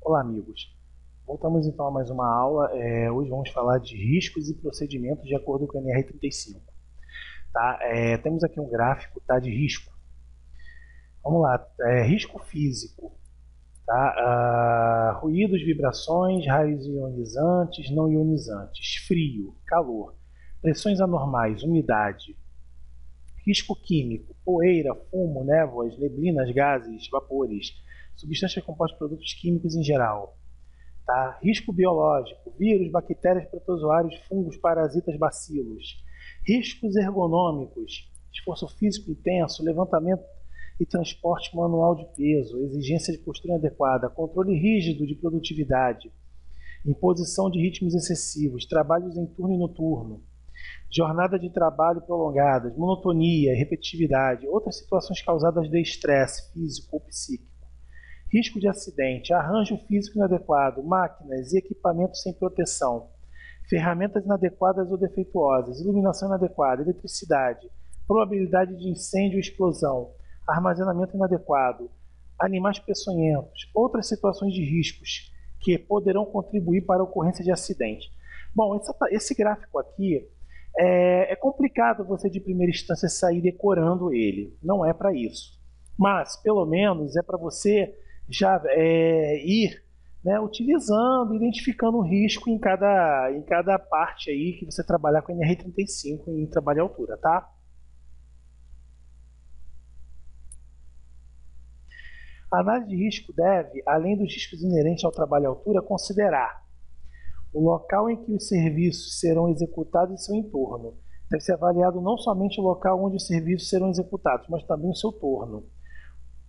Olá, amigos. Voltamos então a mais uma aula. Hoje vamos falar de riscos e procedimentos de acordo com a NR35. Tá? Temos aqui um gráfico, tá, de risco. Vamos lá. Risco físico. Tá? Ruídos, vibrações, raios ionizantes, não ionizantes, frio, calor, pressões anormais, umidade. Risco químico, poeira, fumo, névoas, neblinas, gases, vapores, substâncias compostas de produtos químicos em geral. Tá? Risco biológico, vírus, bactérias, protozoários, fungos, parasitas, bacilos. Riscos ergonômicos, esforço físico intenso, levantamento e transporte manual de peso, exigência de postura adequada, controle rígido de produtividade, imposição de ritmos excessivos, trabalhos em turno e noturno, jornada de trabalho prolongadas, monotonia e repetitividade, outras situações causadas de estresse físico ou psíquico. Risco de acidente, arranjo físico inadequado, máquinas e equipamentos sem proteção, ferramentas inadequadas ou defeituosas, iluminação inadequada, eletricidade, probabilidade de incêndio e explosão, armazenamento inadequado, animais peçonhentos, outras situações de riscos que poderão contribuir para a ocorrência de acidente. Bom, esse gráfico aqui é complicado você de primeira instância sair decorando ele, não é para isso. Mas, pelo menos, é para você já ir, né, utilizando, identificando o risco em cada parte aí que você trabalhar com NR35 em trabalho à altura, tá? A análise de risco deve, além dos riscos inerentes ao trabalho à altura, considerar o local em que os serviços serão executados e seu entorno. Deve ser avaliado não somente o local onde os serviços serão executados, mas também o seu entorno,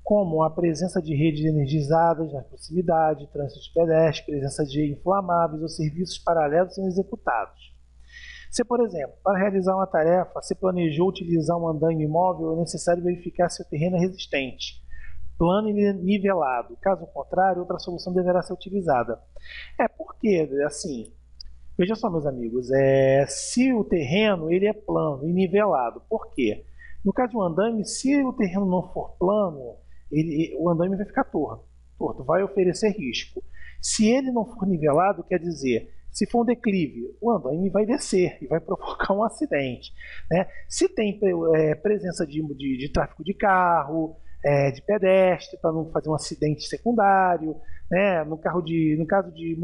como a presença de redes energizadas na proximidade, trânsito de pedestres, presença de inflamáveis ou serviços paralelos sendo executados. Se, por exemplo, para realizar uma tarefa, se planejou utilizar um andaime móvel, é necessário verificar se o terreno é resistente, plano e nivelado. Caso contrário, outra solução deverá ser utilizada. Porque, assim, veja só, meus amigos, se o terreno ele é plano e nivelado, por quê? No caso de um andaime, se o terreno não for plano, o andaime vai ficar torto, vai oferecer risco. Se ele não for nivelado, quer dizer, se for um declive, o andaime vai descer e vai provocar um acidente, né? Se tem presença de tráfego de carro, de pedestre, para não fazer um acidente secundário, né? No caso de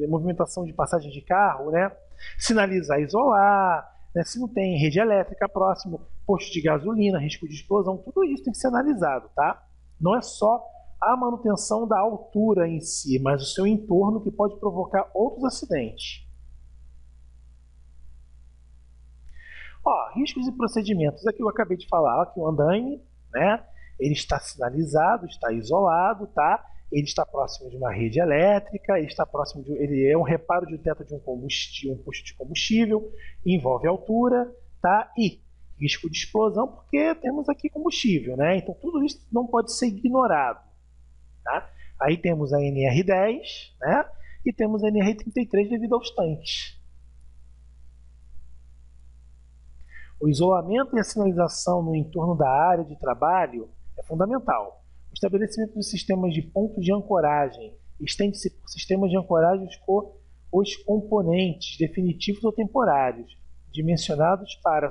movimentação de passagem de carro, né? Sinalizar, isolar, né? Se não tem rede elétrica próximo, posto de gasolina, risco de explosão, tudo isso tem que ser analisado, tá? Não é só a manutenção da altura em si, mas o seu entorno que pode provocar outros acidentes. Riscos e procedimentos. Aqui eu acabei de falar, que o andaime, né, ele está sinalizado, está isolado, tá? Ele está próximo de uma rede elétrica, ele é um reparo de teto de um posto de combustível, envolve altura, tá? E risco de explosão, porque temos aqui combustível, né? Então tudo isso não pode ser ignorado, tá? Aí temos a NR10, né? E temos a NR33 devido aos tanques. O isolamento e a sinalização no entorno da área de trabalho é fundamental. O estabelecimento dos sistemas de pontos de ancoragem estende-se por sistemas de ancoragem com os componentes definitivos ou temporários, dimensionados para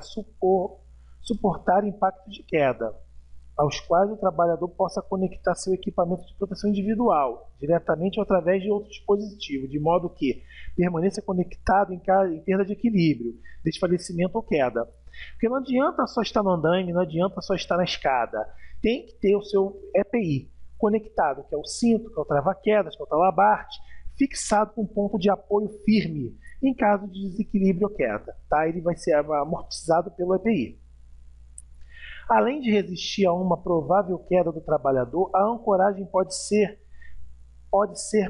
suportar impacto de queda, aos quais o trabalhador possa conectar seu equipamento de proteção individual, diretamente ou através de outro dispositivo, de modo que permaneça conectado em perda de equilíbrio, desfalecimento ou queda. Porque não adianta só estar no andaime, não adianta só estar na escada. Tem que ter o seu EPI conectado, que é o cinto, que é o trava-quedas, que é o talabarte, fixado com um ponto de apoio firme em caso de desequilíbrio ou queda. Tá? Ele vai ser amortizado pelo EPI. Além de resistir a uma provável queda do trabalhador, a ancoragem pode ser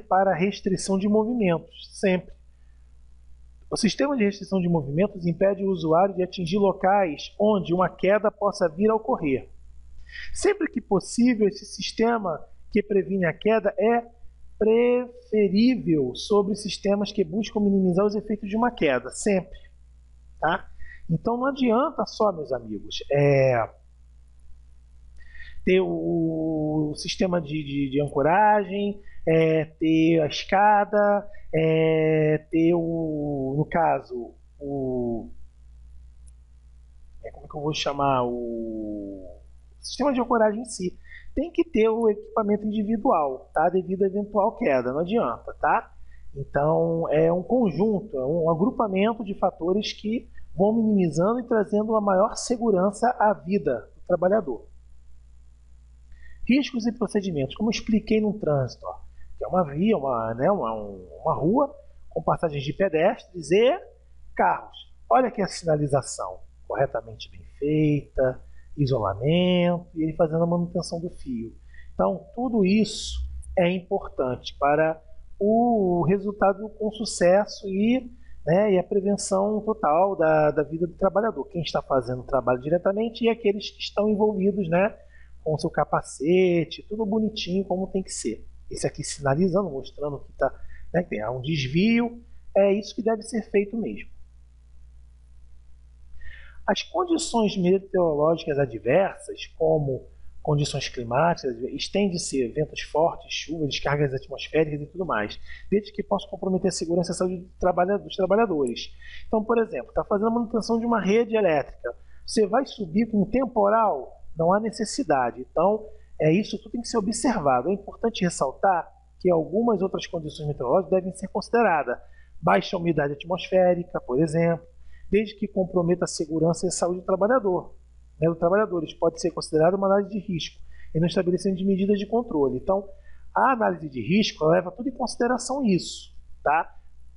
para restrição de movimentos, sempre. O sistema de restrição de movimentos impede o usuário de atingir locais onde uma queda possa vir a ocorrer. Sempre que possível, esse sistema que previne a queda é preferível sobre sistemas que buscam minimizar os efeitos de uma queda, sempre. Tá? Então não adianta só, meus amigos, ter o sistema de ancoragem, ter a escada, ter no caso, como é que eu vou chamar? O sistema de ancoragem em si. Tem que ter o equipamento individual, tá? Devido a eventual queda, não adianta, tá? Então, é um conjunto, é um agrupamento de fatores que vão minimizando e trazendo uma maior segurança à vida do trabalhador. Riscos e procedimentos, como eu expliquei no trânsito, ó, que é uma via, uma rua com passagens de pedestres e carros. Olha aqui a sinalização, corretamente bem feita, isolamento e ele fazendo a manutenção do fio. Então, tudo isso é importante para o resultado com sucesso e a prevenção total da vida do trabalhador. Quem está fazendo o trabalho diretamente e aqueles que estão envolvidos, com o seu capacete, tudo bonitinho como tem que ser. Esse aqui sinalizando, mostrando que tem um desvio, é isso que deve ser feito mesmo. As condições meteorológicas adversas, como condições climáticas, estende-se ventos fortes, chuvas, descargas atmosféricas e tudo mais, desde que possa comprometer a segurança e a saúde dos trabalhadores. Então, por exemplo, está fazendo a manutenção de uma rede elétrica, você vai subir com um temporal? Não há necessidade. Então, isso tudo tem que ser observado. É importante ressaltar que algumas outras condições meteorológicas devem ser consideradas. Baixa umidade atmosférica, por exemplo, desde que comprometa a segurança e a saúde do trabalhador. Do trabalhadores, pode ser considerada uma análise de risco e no estabelecimento de medidas de controle. Então, a análise de risco leva tudo em consideração isso, tá?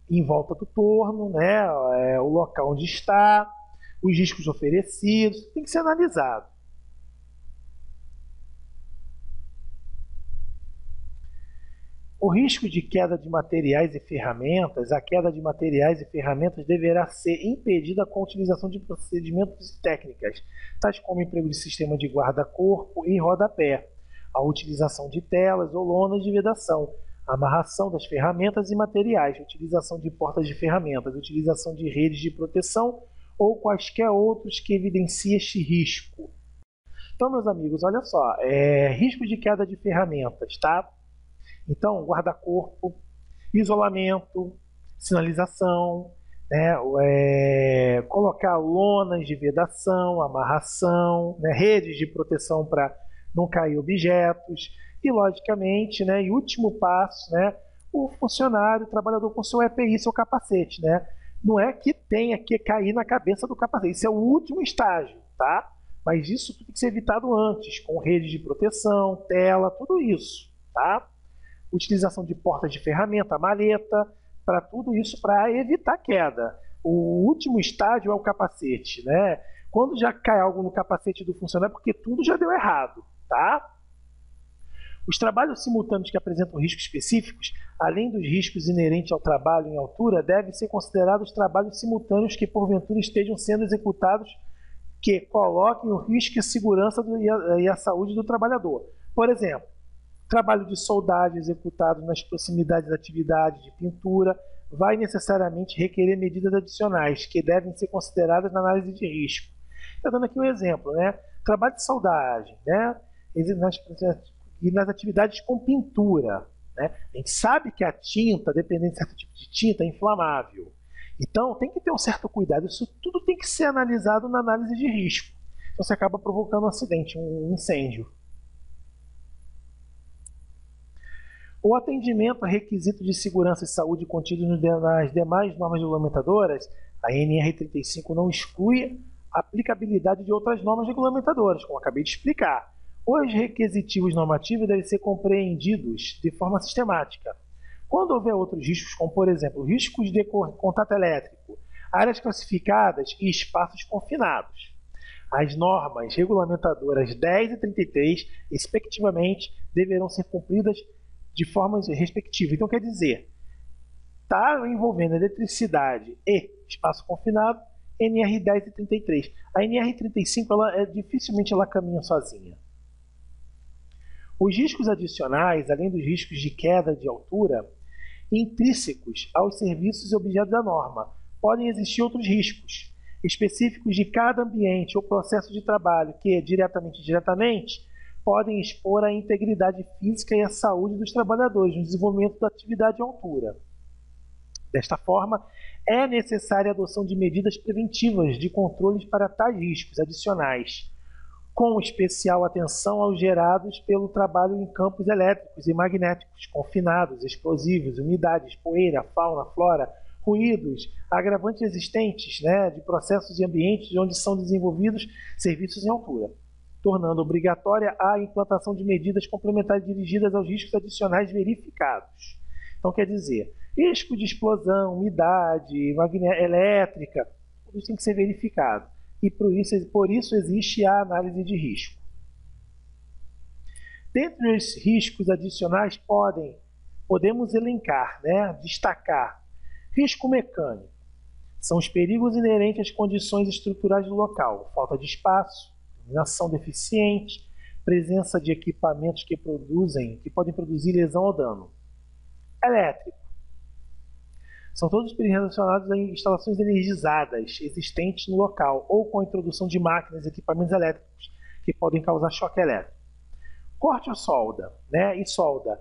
Em volta do torno, o local onde está, os riscos oferecidos, tem que ser analisado. O risco de queda de materiais e ferramentas, a queda de materiais e ferramentas deverá ser impedida com a utilização de procedimentos e técnicas, tais como o emprego de sistema de guarda-corpo e rodapé, a utilização de telas ou lonas de vedação, a amarração das ferramentas e materiais, a utilização de portas de ferramentas, a utilização de redes de proteção ou quaisquer outros que evidenciem este risco. Então, meus amigos, olha só, risco de queda de ferramentas, tá? Então, guarda-corpo, isolamento, sinalização, colocar lonas de vedação, amarração, redes de proteção para não cair objetos e, logicamente, e último passo, o funcionário, o trabalhador com seu EPI, seu capacete. Não é que tenha que cair na cabeça do capacete, isso é o último estágio, tá? Mas isso tem que ser evitado antes, com rede de proteção, tela, tudo isso, tá? Utilização de portas de ferramenta, maleta, para tudo isso para evitar queda. O último estágio é o capacete, Quando já cai algo no capacete do funcionário, é porque tudo já deu errado, tá? Os trabalhos simultâneos que apresentam riscos específicos, além dos riscos inerentes ao trabalho em altura, devem ser considerados trabalhos simultâneos que porventura estejam sendo executados que coloquem o risco e a segurança e a saúde do trabalhador. Por exemplo, trabalho de soldagem executado nas proximidades da atividade de pintura vai necessariamente requerer medidas adicionais que devem ser consideradas na análise de risco. Estou dando aqui um exemplo, Trabalho de soldagem, e nas atividades com pintura, A gente sabe que a tinta, dependendo de certo tipo de tinta, é inflamável. Então, tem que ter um certo cuidado. Isso tudo tem que ser analisado na análise de risco. Então, você acaba provocando um acidente, um incêndio. O atendimento a requisitos de segurança e saúde contidos nas demais normas regulamentadoras, a NR35 não exclui a aplicabilidade de outras normas regulamentadoras, como acabei de explicar. Os requisitivos normativos devem ser compreendidos de forma sistemática. Quando houver outros riscos, como por exemplo, riscos de contato elétrico, áreas classificadas e espaços confinados, as normas regulamentadoras 10 e 33, respectivamente, deverão ser cumpridas de formas respectivas. Então, quer dizer, está envolvendo eletricidade e espaço confinado, NR10 e 33. A NR35, dificilmente ela caminha sozinha. Os riscos adicionais, além dos riscos de queda de altura, intrínsecos aos serviços e objetos da norma, podem existir outros riscos, específicos de cada ambiente ou processo de trabalho que, diretamente ou indiretamente, podem expor a integridade física e a saúde dos trabalhadores no desenvolvimento da atividade em altura. Desta forma, é necessária a adoção de medidas preventivas de controles para tais riscos adicionais, com especial atenção aos gerados pelo trabalho em campos elétricos e magnéticos, confinados, explosivos, umidades, poeira, fauna, flora, ruídos, agravantes existentes, de processos e ambientes onde são desenvolvidos serviços em altura, tornando obrigatória a implantação de medidas complementares dirigidas aos riscos adicionais verificados. Então, quer dizer, risco de explosão, umidade, elétrica, tudo isso tem que ser verificado. E por isso existe a análise de risco. Dentre os riscos adicionais podemos elencar, destacar, risco mecânico. São os perigos inerentes às condições estruturais do local, falta de espaço, iluminação deficiente, presença de equipamentos que podem produzir lesão ou dano. Elétrico. São todos os perigos relacionados a instalações energizadas existentes no local ou com a introdução de máquinas e equipamentos elétricos que podem causar choque elétrico. Corte ou solda, e solda.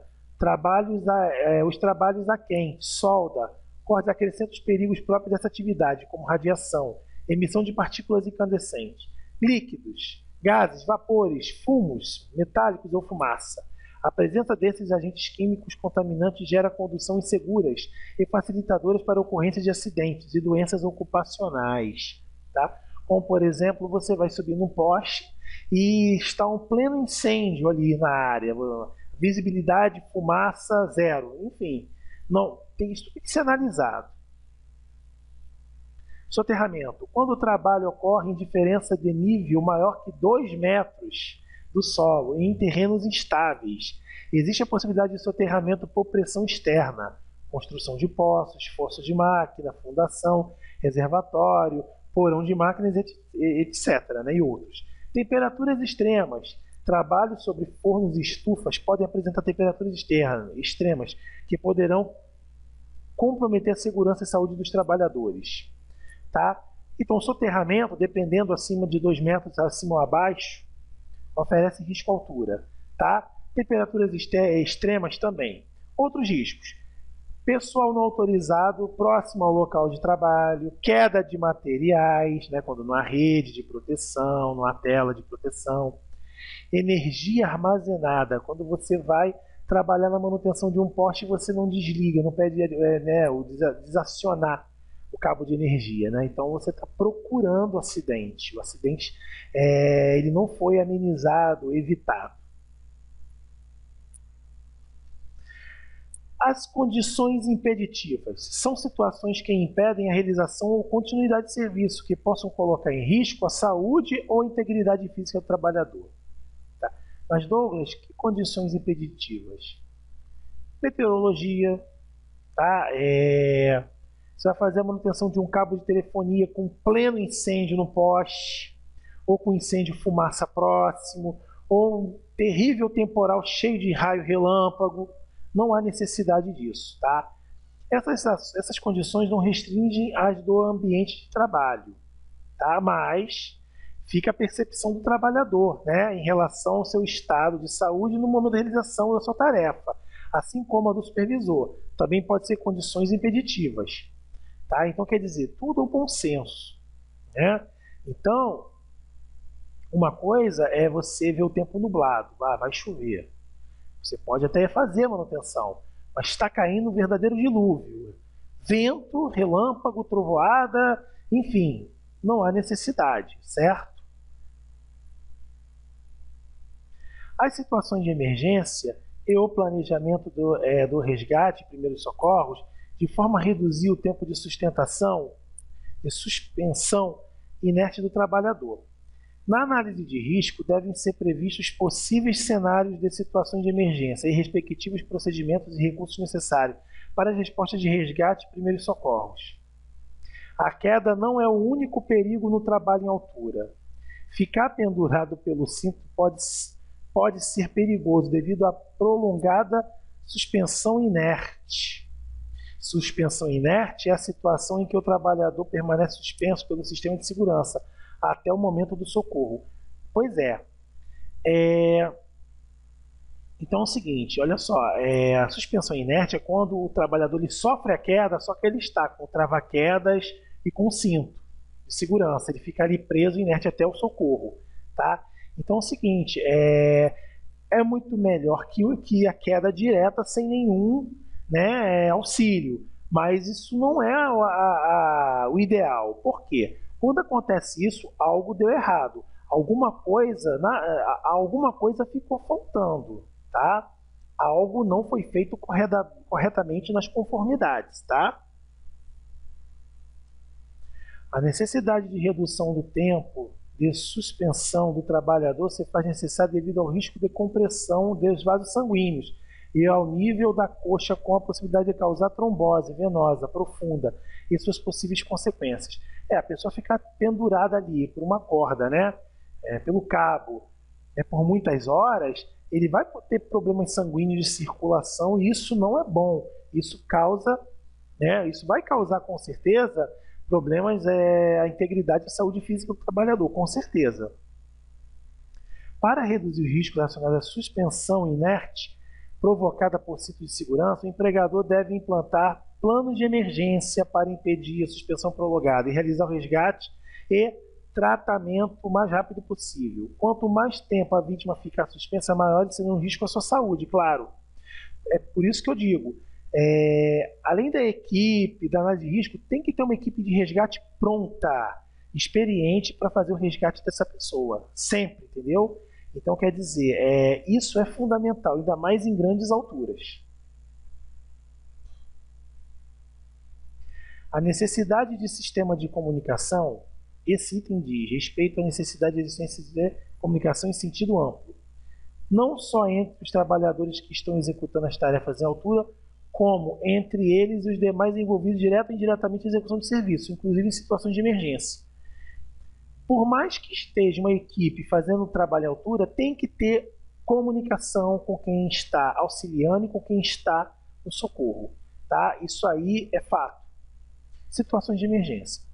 Os trabalhos a quente, solda, corte acrescenta os perigos próprios dessa atividade, como radiação, emissão de partículas incandescentes, líquidos, gases, vapores, fumos, metálicos ou fumaça. A presença desses agentes químicos contaminantes gera condução inseguras e facilitadoras para a ocorrência de acidentes e doenças ocupacionais. Tá? Como, por exemplo, você vai subir num poste e está um pleno incêndio ali na área, visibilidade, fumaça, zero, enfim. Isso tem que ser analisado. Soterramento. Quando o trabalho ocorre em diferença de nível maior que 2 metros do solo, em terrenos instáveis, existe a possibilidade de soterramento por pressão externa, construção de poços, força de máquina, fundação, reservatório, porão de máquinas, etc. E outros. Temperaturas extremas. Trabalhos sobre fornos e estufas podem apresentar temperaturas extremas que poderão comprometer a segurança e saúde dos trabalhadores. Tá? Então, soterramento, dependendo acima de 2 metros, acima ou abaixo, oferece risco à altura. Tá? Temperaturas extremas também. Outros riscos. Pessoal não autorizado próximo ao local de trabalho, queda de materiais, quando não há rede de proteção, não há tela de proteção. Energia armazenada, quando você vai trabalhar na manutenção de um poste, você não desliga, não pede desacionar o cabo de energia, Então você está procurando acidente. O acidente ele não foi amenizado, evitado. As condições impeditivas são situações que impedem a realização ou continuidade de serviço, que possam colocar em risco a saúde ou a integridade física do trabalhador. Tá? Mas, Douglas, que condições impeditivas? Meteorologia, tá? Você vai fazer a manutenção de um cabo de telefonia com pleno incêndio no poste, ou com incêndio de fumaça próximo, ou um terrível temporal cheio de raio relâmpago. Não há necessidade disso. Tá? Essas condições não restringem as do ambiente de trabalho, tá? Mas fica a percepção do trabalhador, em relação ao seu estado de saúde no momento da realização da sua tarefa, assim como a do supervisor. Também pode ser condições impeditivas. Tá? Então, quer dizer, tudo é um bom senso. Então, uma coisa é você ver o tempo nublado, vai chover. Você pode até fazer a manutenção, mas está caindo um verdadeiro dilúvio. Vento, relâmpago, trovoada, enfim, não há necessidade, certo? As situações de emergência e o planejamento do resgate, primeiros socorros, de forma a reduzir o tempo de sustentação e suspensão inerte do trabalhador. Na análise de risco, devem ser previstos possíveis cenários de situações de emergência e respectivos procedimentos e recursos necessários para as respostas de resgate e primeiros socorros. A queda não é o único perigo no trabalho em altura. Ficar pendurado pelo cinto pode ser perigoso devido à prolongada suspensão inerte. Suspensão inerte é a situação em que o trabalhador permanece suspenso pelo sistema de segurança até o momento do socorro. Pois é, Então é o seguinte, olha só, a suspensão inerte é quando o trabalhador ele sofre a queda, só que ele está com trava-quedas e com cinto de segurança, ele fica ali preso inerte até o socorro, tá? Então é o seguinte, é muito melhor que a queda direta sem nenhum, né, auxílio, mas isso não é o ideal. Por quê? Quando acontece isso, algo deu errado, alguma coisa ficou faltando, tá? Algo não foi feito corretamente nas conformidades, tá? A necessidade de redução do tempo de suspensão do trabalhador se faz necessária devido ao risco de compressão dos vasos sanguíneos e ao nível da coxa, com a possibilidade de causar trombose venosa profunda e suas possíveis consequências. A pessoa fica pendurada ali por uma corda, né? Pelo cabo, por muitas horas, ele vai ter problemas sanguíneos de circulação e isso não é bom. Isso causa, isso vai causar com certeza problemas à integridade e saúde física do trabalhador, com certeza. Para reduzir os riscos relacionados à suspensão inerte provocada por cinto de segurança, o empregador deve implantar planos de emergência para impedir a suspensão prolongada e realizar o resgate e tratamento o mais rápido possível. Quanto mais tempo a vítima ficar suspensa, maior será o risco à sua saúde, claro. É por isso que eu digo, além da equipe, da análise de risco, tem que ter uma equipe de resgate pronta, experiente para fazer o resgate dessa pessoa, sempre, entendeu? Então, quer dizer, isso é fundamental, ainda mais em grandes alturas. A necessidade de sistema de comunicação, esse item diz respeito à necessidade de existência de comunicação em sentido amplo, não só entre os trabalhadores que estão executando as tarefas em altura, como entre eles e os demais envolvidos direta e indiretamente na execução de serviço, inclusive em situações de emergência. Por mais que esteja uma equipe fazendo um trabalho em altura, tem que ter comunicação com quem está auxiliando e com quem está no socorro. Tá? Isso aí é fato. Situações de emergência.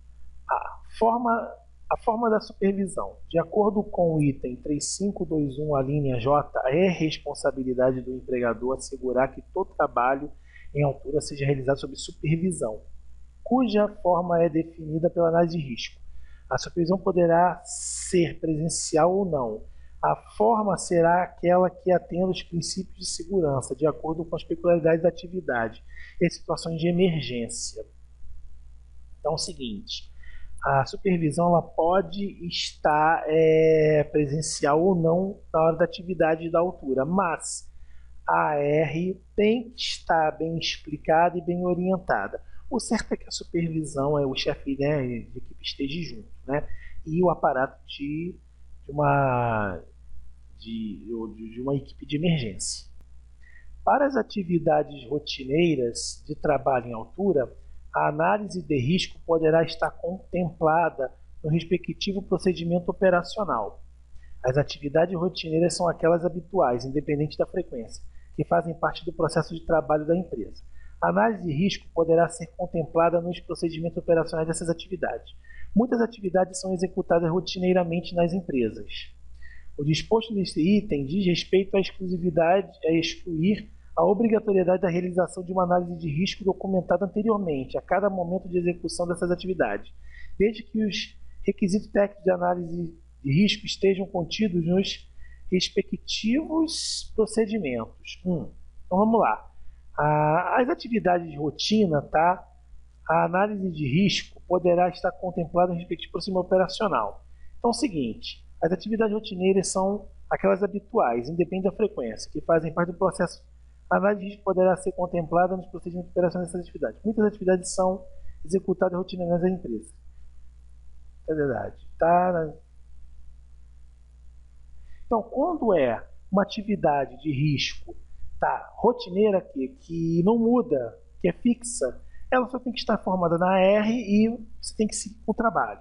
A forma da supervisão. De acordo com o item 3521, a linha J, é responsabilidade do empregador assegurar que todo trabalho em altura seja realizado sob supervisão, cuja forma é definida pela análise de risco. A supervisão poderá ser presencial ou não. A forma será aquela que atenda os princípios de segurança, de acordo com as peculiaridades da atividade, em situações de emergência. Então é o seguinte, a supervisão ela pode estar presencial ou não na hora da atividade da altura, mas a AR tem que estar bem explicada e bem orientada. O certo é que a supervisão, o chefe, né, de equipe esteja junto, né, e o aparato de uma equipe de emergência. Para as atividades rotineiras de trabalho em altura, a análise de risco poderá estar contemplada no respectivo procedimento operacional. As atividades rotineiras são aquelas habituais, independente da frequência, que fazem parte do processo de trabalho da empresa. A análise de risco poderá ser contemplada nos procedimentos operacionais dessas atividades. Muitas atividades são executadas rotineiramente nas empresas. O disposto neste item diz respeito à exclusividade, a excluir a obrigatoriedade da realização de uma análise de risco documentada anteriormente, a cada momento de execução dessas atividades, desde que os requisitos técnicos de análise de risco estejam contidos nos respectivos procedimentos. Então vamos lá. As atividades de rotina, tá? A análise de risco poderá estar contemplada no respectivo procedimento operacional. Então é o seguinte, as atividades rotineiras são aquelas habituais, independente da frequência, que fazem parte do processo. A análise de risco poderá ser contemplada nos procedimentos operacionais dessas atividades. Muitas atividades são executadas rotineiramente nas empresas. É verdade. Tá? Então, quando é uma atividade de risco rotineira que não muda, que é fixa, ela só tem que estar formada na R e você tem que seguir com o trabalho.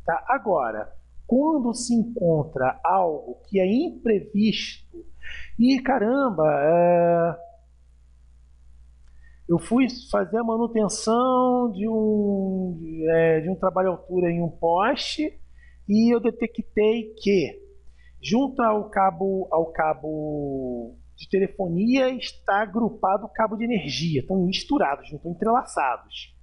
Tá? Agora, quando se encontra algo que é imprevisto, e caramba, eu fui fazer a manutenção de um trabalho à altura em um poste e eu detectei que junto ao cabo de telefonia está agrupado cabo de energia, estão misturados, não estão entrelaçados.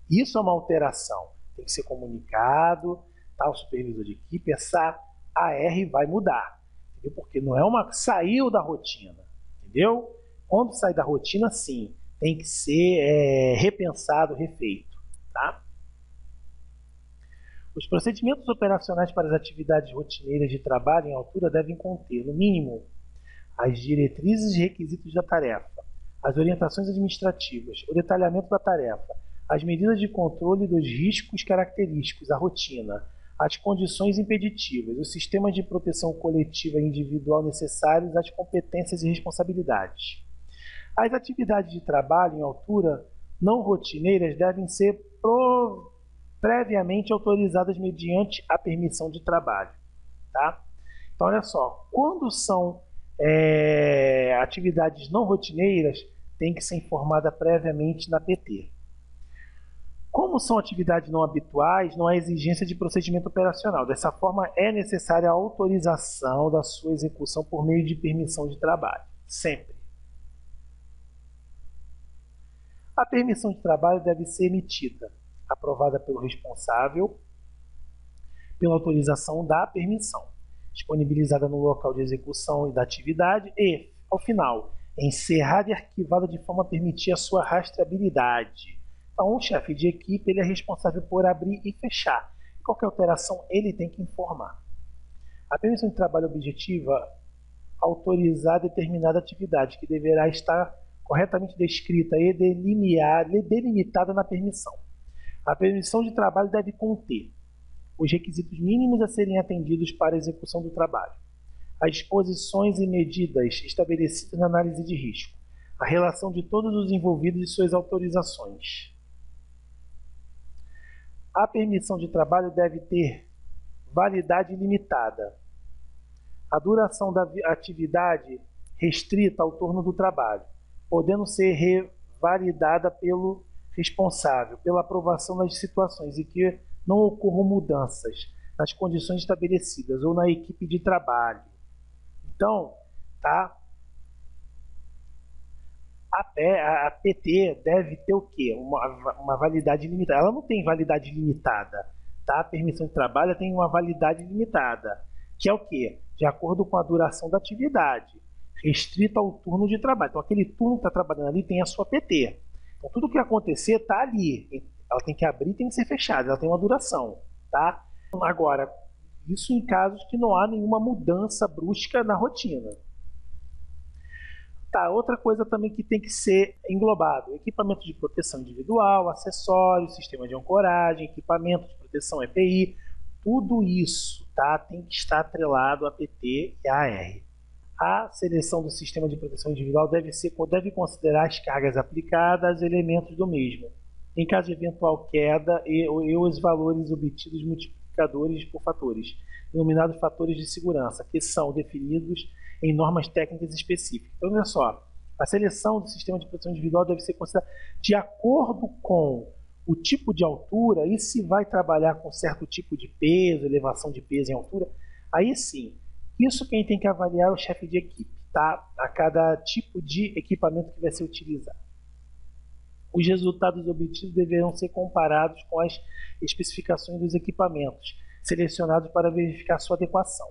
Isso é uma alteração, tem que ser comunicado, tá, o supervisor de equipe, essa AR vai mudar, entendeu? Porque não é uma saiu da rotina, entendeu? Quando sai da rotina, sim, tem que ser repensado, refeito, tá? Os procedimentos operacionais para as atividades rotineiras de trabalho em altura devem conter, no mínimo, as diretrizes e requisitos da tarefa, as orientações administrativas, o detalhamento da tarefa, as medidas de controle dos riscos característicos, a rotina, as condições impeditivas, os sistemas de proteção coletiva e individual necessários, as competências e responsabilidades. As atividades de trabalho em altura não rotineiras devem ser previamente autorizadas mediante a permissão de trabalho. Tá? Então, olha só, quando são atividades não rotineiras, tem que ser informada previamente na PT. Como são atividades não habituais, não há exigência de procedimento operacional. Dessa forma, é necessária a autorização da sua execução por meio de permissão de trabalho. Sempre. A permissão de trabalho deve ser emitida, aprovada pelo responsável, pela autorização da permissão, disponibilizada no local de execução da atividade e, ao final, encerrada e arquivada de forma a permitir a sua rastreabilidade. Então, o chefe de equipe ele é responsável por abrir e fechar. Qualquer alteração, ele tem que informar. A permissão de trabalho objetiva autorizar determinada atividade, que deverá estar corretamente descrita e delimitada na permissão. A permissão de trabalho deve conter os requisitos mínimos a serem atendidos para a execução do trabalho, as disposições e medidas estabelecidas na análise de risco, a relação de todos os envolvidos e suas autorizações. A permissão de trabalho deve ter validade limitada. A duração da atividade restrita ao turno do trabalho, podendo ser revalidada pelo responsável, pela aprovação das situações em que não ocorram mudanças nas condições estabelecidas ou na equipe de trabalho. Então, tá? A PT deve ter o quê? Uma validade limitada. Ela não tem validade limitada. Tá? A permissão de trabalho tem uma validade limitada, que é o quê? De acordo com a duração da atividade, restrita ao turno de trabalho. Então, aquele turno que está trabalhando ali tem a sua PT. Então, tudo que acontecer está ali. Ela tem que abrir e tem que ser fechada. Ela tem uma duração. Tá? Agora, isso em casos que não há nenhuma mudança brusca na rotina. Tá, outra coisa também que tem que ser englobado: equipamento de proteção individual, acessórios, sistema de ancoragem, equipamento de proteção EPI, tudo isso, tá, tem que estar atrelado a PT e a AR. A seleção do sistema de proteção individual deve considerar as cargas aplicadas, elementos do mesmo, em caso de eventual queda e os valores obtidos multiplicadores por fatores, denominados fatores de segurança, que são definidos em normas técnicas específicas. Então, olha só, a seleção do sistema de proteção individual deve ser considerada de acordo com o tipo de altura, e se vai trabalhar com certo tipo de peso, elevação de peso em altura, aí sim, isso quem tem que avaliar é o chefe de equipe, tá? A cada tipo de equipamento que vai ser utilizado. Os resultados obtidos deverão ser comparados com as especificações dos equipamentos, selecionados para verificar sua adequação.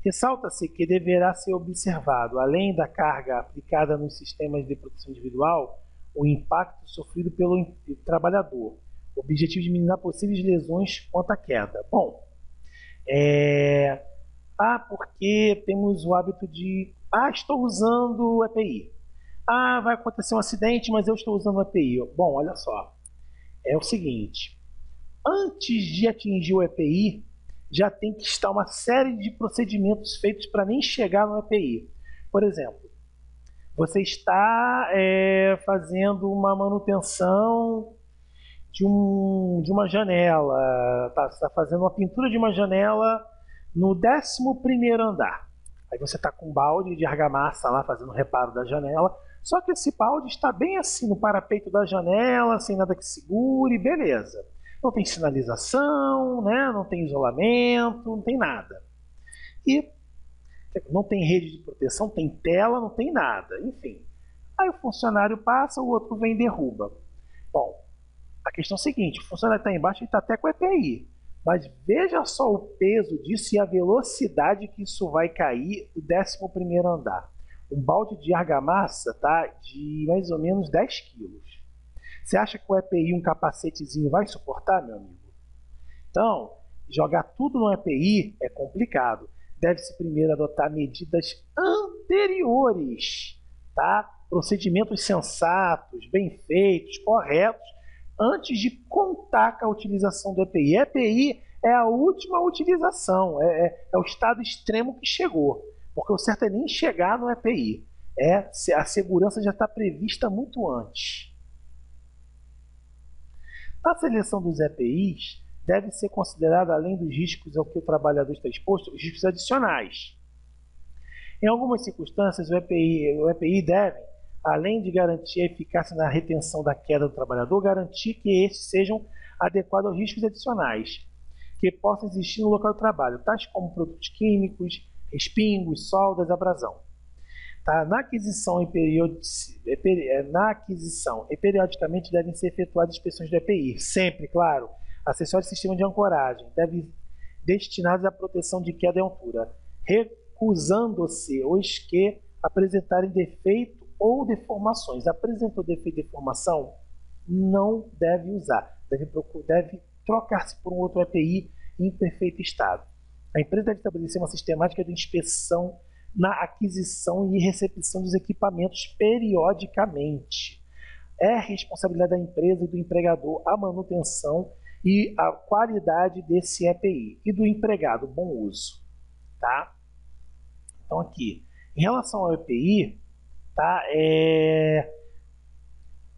Ressalta-se que deverá ser observado, além da carga aplicada nos sistemas de proteção individual, o impacto sofrido pelo trabalhador, o objetivo de minimizar possíveis lesões quanto à queda. Bom, porque temos o hábito de, estou usando o EPI. Vai acontecer um acidente, mas eu estou usando o EPI. Bom, olha só, é o seguinte, antes de atingir o EPI, já tem que estar uma série de procedimentos feitos para nem chegar no EPI. Por exemplo, você está fazendo uma manutenção de uma janela, você está fazendo uma pintura de uma janela no 11º andar. Aí você está com um balde de argamassa lá fazendo o reparo da janela, só que esse balde está bem assim no parapeito da janela, sem nada que segure, beleza. Não tem sinalização, né? Não tem isolamento, não tem nada. E Não tem rede de proteção, tem tela, não tem nada, enfim. Aí o funcionário passa, o outro vem e derruba. Bom, a questão é a seguinte, o funcionário está embaixo, ele está até com EPI. Mas veja só o peso disso e a velocidade que isso vai cair do 11º andar. Um balde de argamassa tá, de mais ou menos 10 quilos. Você acha que o EPI, um capacetezinho, vai suportar, meu amigo? Então, jogar tudo no EPI é complicado. Deve-se primeiro adotar medidas anteriores, tá? Procedimentos sensatos, bem feitos, corretos, antes de contar com a utilização do EPI. EPI é a última utilização, é o estado extremo que chegou, porque o certo é nem chegar no EPI. A segurança já está prevista muito antes. Na seleção dos EPIs, deve ser considerado, além dos riscos ao que o trabalhador está exposto, os riscos adicionais. Em algumas circunstâncias, o EPI deve, além de garantir a eficácia na retenção da queda do trabalhador, garantir que estes sejam adequados aos riscos adicionais que possam existir no local de trabalho, tais como produtos químicos, respingos, soldas, abrasão. Tá? Na aquisição e periodicamente devem ser efetuadas inspeções do EPI, sempre, claro, acessórios de sistema de ancoragem, destinados à proteção de queda e altura, recusando-se os que apresentarem defeito ou deformações. Apresentou defeito e deformação? Não deve usar. Deve trocar-se por um outro EPI em perfeito estado. A empresa deve estabelecer uma sistemática de inspeção na aquisição e recepção dos equipamentos periodicamente. É responsabilidade da empresa e do empregador a manutenção e a qualidade desse EPI e do empregado, bom uso. Tá? Então aqui, em relação ao EPI, tá,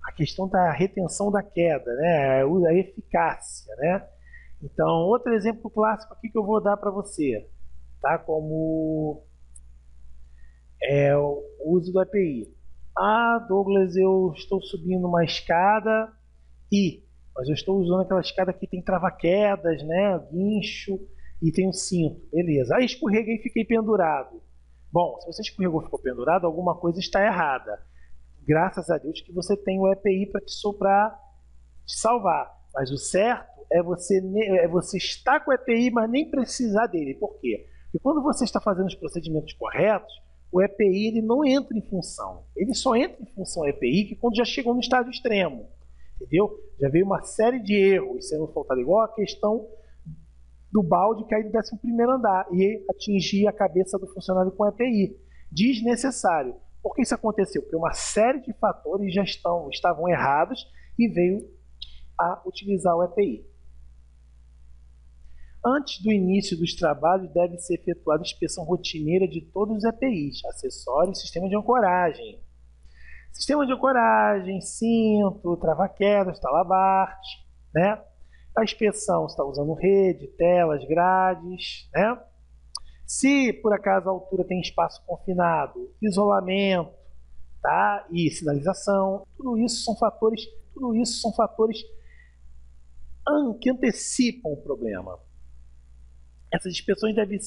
a questão da retenção da queda, né, a eficácia, né? Então, outro exemplo clássico aqui que eu vou dar para você, tá, como o uso do EPI. Ah, Douglas, eu estou subindo uma escada mas eu estou usando aquela escada que tem trava-quedas, né, guincho e tem um cinto, beleza. Aí escorreguei e fiquei pendurado. Bom, se você escorregou e ficou pendurado, alguma coisa está errada. Graças a Deus que você tem o EPI para te salvar. Mas o certo é você estar com o EPI, mas nem precisar dele. Por quê? Porque quando você está fazendo os procedimentos corretos, o EPI ele não entra em função. Ele só entra em função EPI que quando já chegou no estágio extremo. Entendeu? Já veio uma série de erros sendo faltado, igual a questão do balde cair do 11º andar e atingir a cabeça do funcionário com EPI. Desnecessário. Por que isso aconteceu? Porque uma série de fatores já estavam errados e veio a utilizar o EPI. Antes do início dos trabalhos, deve ser efetuada inspeção rotineira de todos os EPIs, acessórios, sistema de ancoragem. Sistema de ancoragem, cinto, trava-quedas, talabarte, né? A inspeção está usando rede, telas, grades, né? Se por acaso a altura tem espaço confinado, isolamento, tá? E sinalização, tudo isso são fatores que antecipam o problema. Essas inspeções devem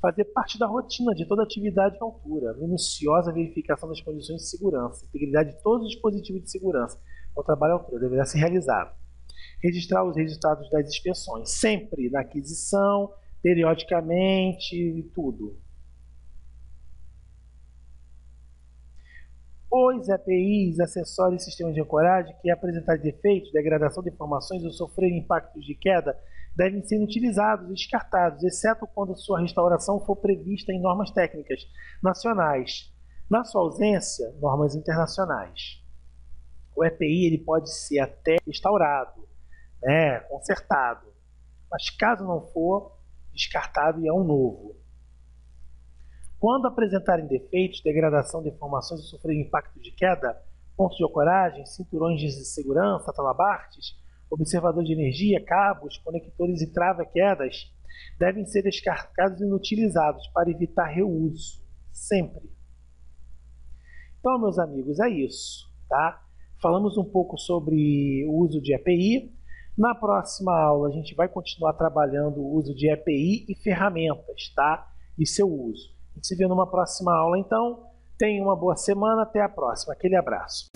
fazer parte da rotina de toda atividade de altura, minuciosa verificação das condições de segurança, integridade de todos os dispositivos de segurança ao trabalho à altura deverá ser realizado. Registrar os resultados das inspeções, sempre na aquisição, periodicamente, tudo. Os EPIs, acessórios e sistemas de ancoragem que apresentarem defeitos, degradação de informações ou sofrerem impactos de queda devem ser utilizados e descartados, exceto quando sua restauração for prevista em normas técnicas nacionais. Na sua ausência, normas internacionais. O EPI ele pode ser até restaurado, né, consertado, mas caso não for, descartado e é um novo. Quando apresentarem defeitos, degradação de informações ou sofrerem impacto de queda, pontos de ancoragem, cinturões de segurança, talabartes, observador de energia, cabos, conectores e trava-quedas devem ser descartados e inutilizados para evitar reuso, sempre. Então, meus amigos, é isso, tá? Falamos um pouco sobre o uso de EPI. Na próxima aula, a gente vai continuar trabalhando o uso de EPI e ferramentas, tá? E seu uso. gente se vê numa próxima aula, então. Tenha uma boa semana, até a próxima. Aquele abraço.